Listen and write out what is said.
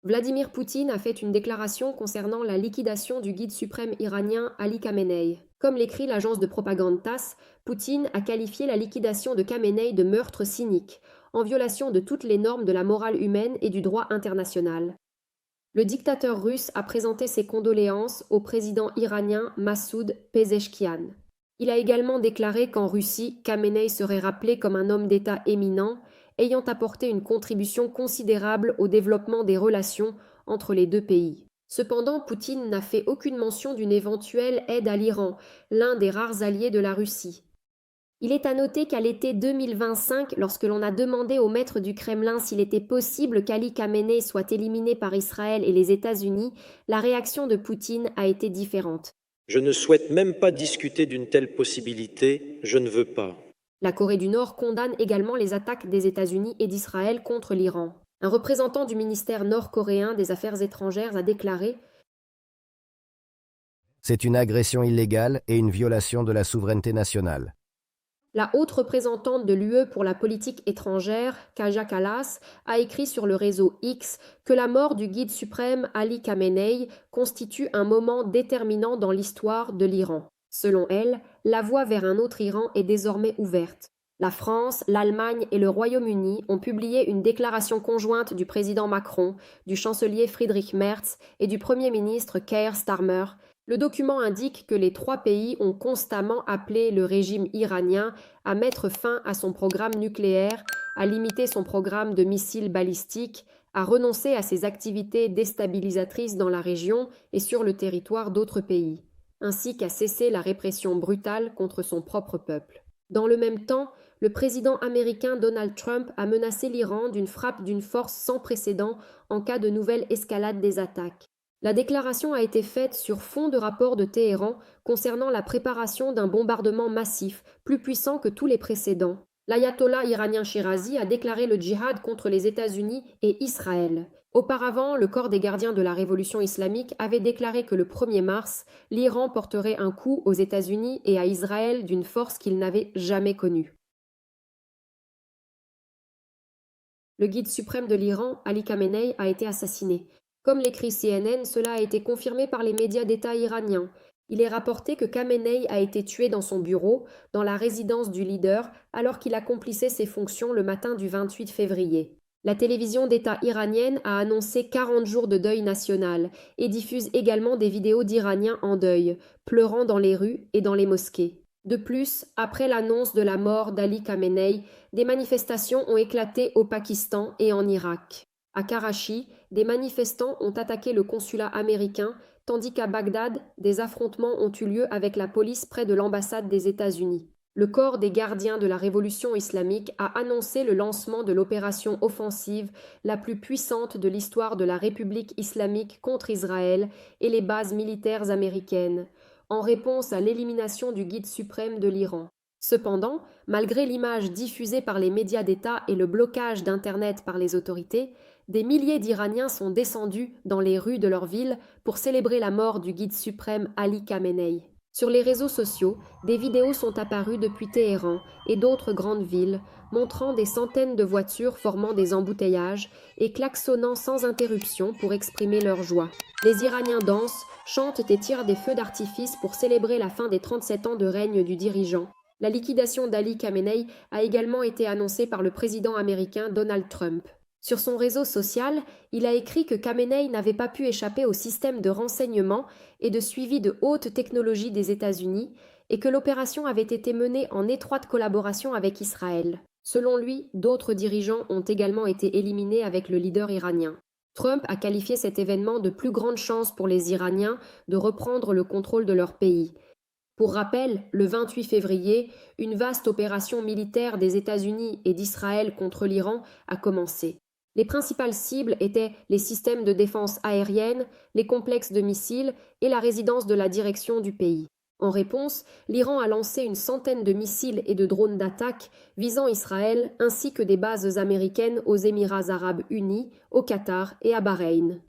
Vladimir Poutine a fait une déclaration concernant la liquidation du guide suprême iranien Ali Khamenei. Comme l'écrit l'agence de propagande TASS, Poutine a qualifié la liquidation de Khamenei de meurtre cynique, en violation de toutes les normes de la morale humaine et du droit international. Le dictateur russe a présenté ses condoléances au président iranien Massoud Pezeshkian. Il a également déclaré qu'en Russie, Khamenei serait rappelé comme un homme d'État éminent, ayant apporté une contribution considérable au développement des relations entre les deux pays. Cependant, Poutine n'a fait aucune mention d'une éventuelle aide à l'Iran, l'un des rares alliés de la Russie. Il est à noter qu'à l'été 2025, lorsque l'on a demandé au maître du Kremlin s'il était possible qu'Ali Khamenei soit éliminé par Israël et les États-Unis, la réaction de Poutine a été différente. Je ne souhaite même pas discuter d'une telle possibilité, je ne veux pas. La Corée du Nord condamne également les attaques des États-Unis et d'Israël contre l'Iran. Un représentant du ministère nord-coréen des Affaires étrangères a déclaré « C'est une agression illégale et une violation de la souveraineté nationale. » La haute représentante de l'UE pour la politique étrangère, Kaja Kallas, a écrit sur le réseau X que la mort du guide suprême Ali Khamenei constitue un moment déterminant dans l'histoire de l'Iran. Selon elle, la voie vers un autre Iran est désormais ouverte. La France, l'Allemagne et le Royaume-Uni ont publié une déclaration conjointe du président Macron, du chancelier Friedrich Merz et du Premier ministre Keir Starmer. Le document indique que les trois pays ont constamment appelé le régime iranien à mettre fin à son programme nucléaire, à limiter son programme de missiles balistiques, à renoncer à ses activités déstabilisatrices dans la région et sur le territoire d'autres pays, ainsi qu'à cesser la répression brutale contre son propre peuple. Dans le même temps, le président américain Donald Trump a menacé l'Iran d'une frappe d'une force sans précédent en cas de nouvelle escalade des attaques. La déclaration a été faite sur fond de rapport de Téhéran concernant la préparation d'un bombardement massif, plus puissant que tous les précédents. L'ayatollah iranien Shirazi a déclaré le djihad contre les États-Unis et Israël. Auparavant, le corps des gardiens de la révolution islamique avait déclaré que le 1er mars, l'Iran porterait un coup aux États-Unis et à Israël d'une force qu'il n'avait jamais connue. Le guide suprême de l'Iran, Ali Khamenei, a été assassiné. Comme l'écrit CNN, cela a été confirmé par les médias d'État iraniens. Il est rapporté que Khamenei a été tué dans son bureau, dans la résidence du leader, alors qu'il accomplissait ses fonctions le matin du 28 février. La télévision d'État iranienne a annoncé 40 jours de deuil national et diffuse également des vidéos d'Iraniens en deuil, pleurant dans les rues et dans les mosquées. De plus, après l'annonce de la mort d'Ali Khamenei, des manifestations ont éclaté au Pakistan et en Irak. À Karachi, des manifestants ont attaqué le consulat américain, tandis qu'à Bagdad, des affrontements ont eu lieu avec la police près de l'ambassade des États-Unis. Le corps des gardiens de la révolution islamique a annoncé le lancement de l'opération offensive la plus puissante de l'histoire de la République islamique contre Israël et les bases militaires américaines, en réponse à l'élimination du guide suprême de l'Iran. Cependant, malgré l'image diffusée par les médias d'État et le blocage d'Internet par les autorités, des milliers d'Iraniens sont descendus dans les rues de leur ville pour célébrer la mort du guide suprême Ali Khamenei. Sur les réseaux sociaux, des vidéos sont apparues depuis Téhéran et d'autres grandes villes, montrant des centaines de voitures formant des embouteillages et klaxonnant sans interruption pour exprimer leur joie. Les Iraniens dansent, chantent et tirent des feux d'artifice pour célébrer la fin des 37 ans de règne du dirigeant. La liquidation d'Ali Khamenei a également été annoncée par le président américain Donald Trump. Sur son réseau social, il a écrit que Khamenei n'avait pas pu échapper au système de renseignement et de suivi de haute technologie des États-Unis et que l'opération avait été menée en étroite collaboration avec Israël. Selon lui, d'autres dirigeants ont également été éliminés avec le leader iranien. Trump a qualifié cet événement de plus grande chance pour les Iraniens de reprendre le contrôle de leur pays. Pour rappel, le 28 février, une vaste opération militaire des États-Unis et d'Israël contre l'Iran a commencé. Les principales cibles étaient les systèmes de défense aérienne, les complexes de missiles et la résidence de la direction du pays. En réponse, l'Iran a lancé une centaine de missiles et de drones d'attaque visant Israël ainsi que des bases américaines aux Émirats arabes unis, au Qatar et à Bahreïn.